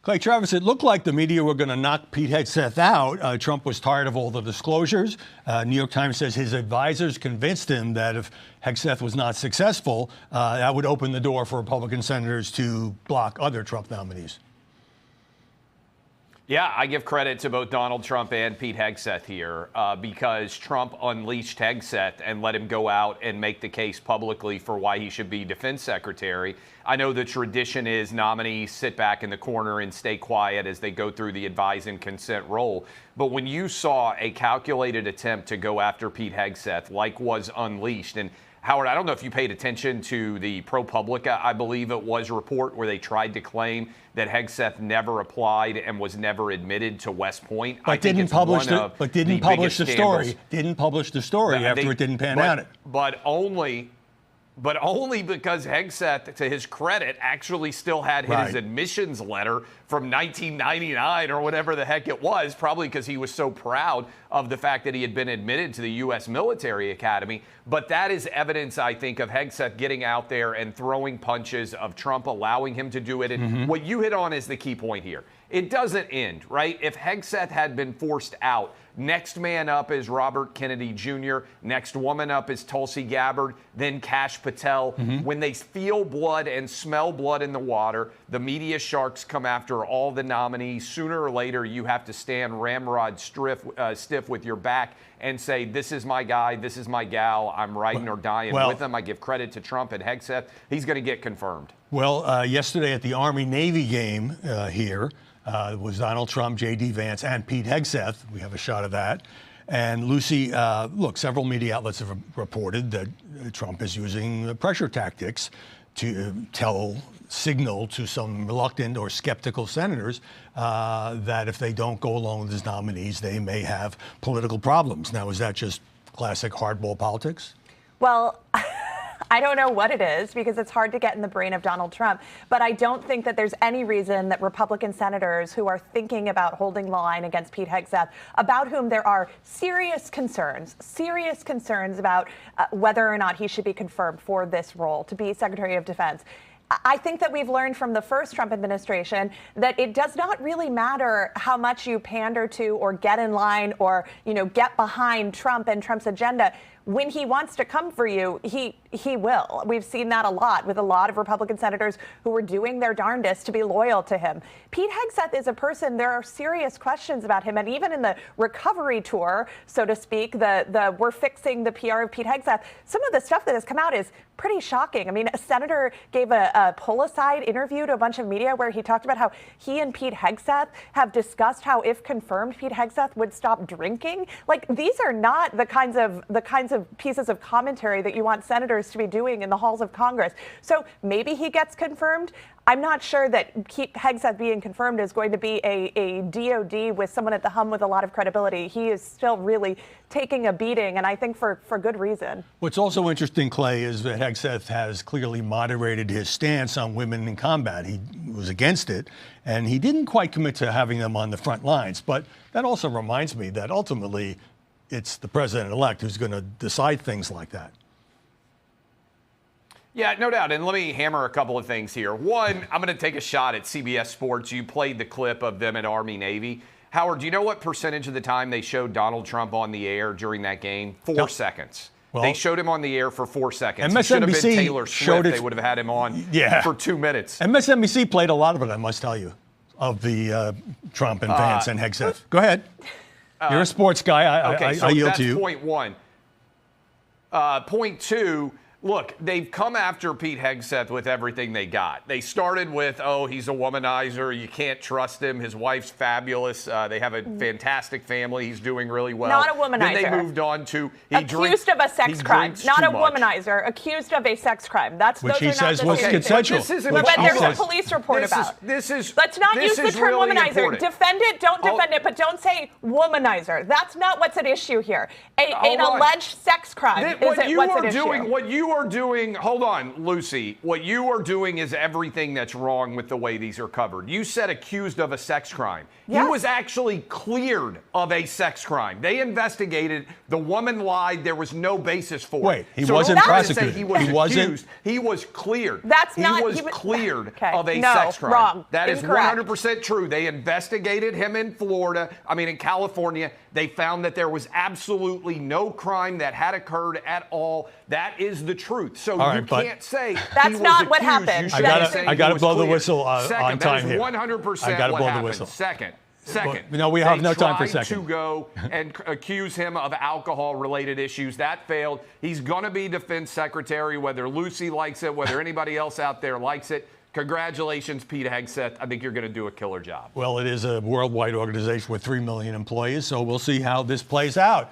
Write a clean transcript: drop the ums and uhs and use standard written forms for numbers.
Clay Travis, it looked like the media were going to knock Pete Hegseth out. Trump was tired of all the disclosures. New York Times says his advisors convinced him that if Hegseth was not successful, that would open the door for Republican senators to block other Trump nominees. Yeah, I give credit to both Donald Trump and Pete Hegseth here because Trump unleashed Hegseth and let him go out and make the case publicly for why he should be defense secretary. I know the tradition is nominees sit back in the corner and stay quiet as they go through the advise and consent role. But when you saw a calculated attempt to go after Pete Hegseth like was unleashed, and Howard, I don't know if you paid attention to the ProPublica, I believe it was, report where they tried to claim that Hegseth never applied and was never admitted to West Point. But didn't publish the story. Didn't publish the story after it didn't pan out. But only because Hegseth, to his credit, actually still had his admissions letter from 1999 or whatever the heck it was, probably because he was so proud of the fact that he had been admitted to the U.S. Military Academy. But that is evidence, I think, of Hegseth getting out there and throwing punches, of Trump allowing him to do it. And what you hit on is the key point here. It doesn't end, right? If Hegseth had been forced out, next man up is Robert Kennedy Jr., next woman up is Tulsi Gabbard, then Kash Patel. When they feel blood and smell blood in the water, the media sharks come after all the nominees. Sooner or later, you have to stand ramrod stiff with your back and say, this is my guy, this is my gal, I'm riding or dying with him. I give credit to Trump and Hegseth. He's going to get confirmed. Well, yesterday at the Army-Navy game here, it was Donald Trump, J.D. Vance, and Pete Hegseth. We have a shot of that. And Lucy, look, several media outlets have reported that Trump is using pressure tactics to signal to some reluctant or skeptical senators that if they don't go along with his nominees, they may have political problems. Now, is that just classic hardball politics? Well, I don't know what it is because it's hard to get in the brain of Donald Trump. But I don't think that there's any reason that Republican senators who are thinking about holding the line against Pete Hegseth, about whom there are serious concerns about whether or not he should be confirmed for this role to be Secretary of Defense. I think that we've learned from the first Trump administration that it does not really matter how much you pander to or get in line or, get behind Trump and Trump's agenda. When he wants to come for you, he will. We've seen that a lot with a lot of Republican senators who were doing their darndest to be loyal to him. Pete Hegseth is a person, there are serious questions about him. And even in the recovery tour, so to speak, the we're fixing the PR of Pete Hegseth, some of the stuff that has come out is pretty shocking. I mean, a senator gave a pull-aside interview to a bunch of media where he talked about how he and Pete Hegseth have discussed how, if confirmed, Pete Hegseth would stop drinking. Like, these are not the kinds of pieces of commentary that you want senators to be doing in the halls of Congress. So maybe he gets confirmed. I'm not sure that Hegseth being confirmed is going to be a DOD with someone at the helm with a lot of credibility. He is still really taking a beating, and I think for good reason. What's also interesting, Clay, is that Hegseth has clearly moderated his stance on women in combat. He was against it, and he didn't quite commit to having them on the front lines. But that also reminds me that ultimately it's the president-elect who's going to decide things like that. Yeah, no doubt. And let me hammer a couple of things here. One, I'm going to take a shot at CBS Sports. You played the clip of them at Army-Navy. Howard, do you know what percentage of the time they showed Donald Trump on the air during that game? 4 seconds. Well, they showed him on the air for 4 seconds. MSNBC it should have been Taylor Swift. They would have had him on for 2 minutes. MSNBC played a lot of it, I must tell you, of the Trump and Vance and Hegseth. Go ahead. You're a sports guy. I yield to you. That's point one. Point two, look, they've come after Pete Hegseth with everything they got. They started with, he's a womanizer. You can't trust him. His wife's fabulous. They have a fantastic family. He's doing really well. Not a womanizer. Then they moved on to accused of a sex crime. Not a womanizer. Accused of a sex crime. Which he says was consensual. But there's a police report about. Let's not use the term womanizer. Defend it. Don't defend it. But don't say womanizer. That's not what's at issue here. An alleged sex crime is what's at issue. What you you are doing, hold on, Lucy, what you are doing is everything that's wrong with the way these are covered. You said accused of a sex crime. Yes. He was actually cleared of a sex crime. They investigated. The woman lied. There was no basis for it. Wait, he So wasn't don't try to say prosecuted. He was He wasn't? accused. He was cleared. That's he not- was he was- cleared Okay. of a No, sex crime. wrong. That is Incorrect. 100% true. They investigated him in in California. They found that there was absolutely no crime that had occurred at all. That is the truth. So All you right, but- can't say That's he was not what accused. happened. You I should gotta- be saying I gotta he was blow the cleared. whistle, Second, on time that is here. 100% I gotta what blow the happened. whistle. Second, No, we have they no time for tried second. to go and accuse him of alcohol-related issues. That failed. He's going to be defense secretary, whether Lucy likes it, whether anybody else out there likes it. Congratulations, Pete Hegseth. I think you're going to do a killer job. Well, it is a worldwide organization with 3 million employees, so we'll see how this plays out.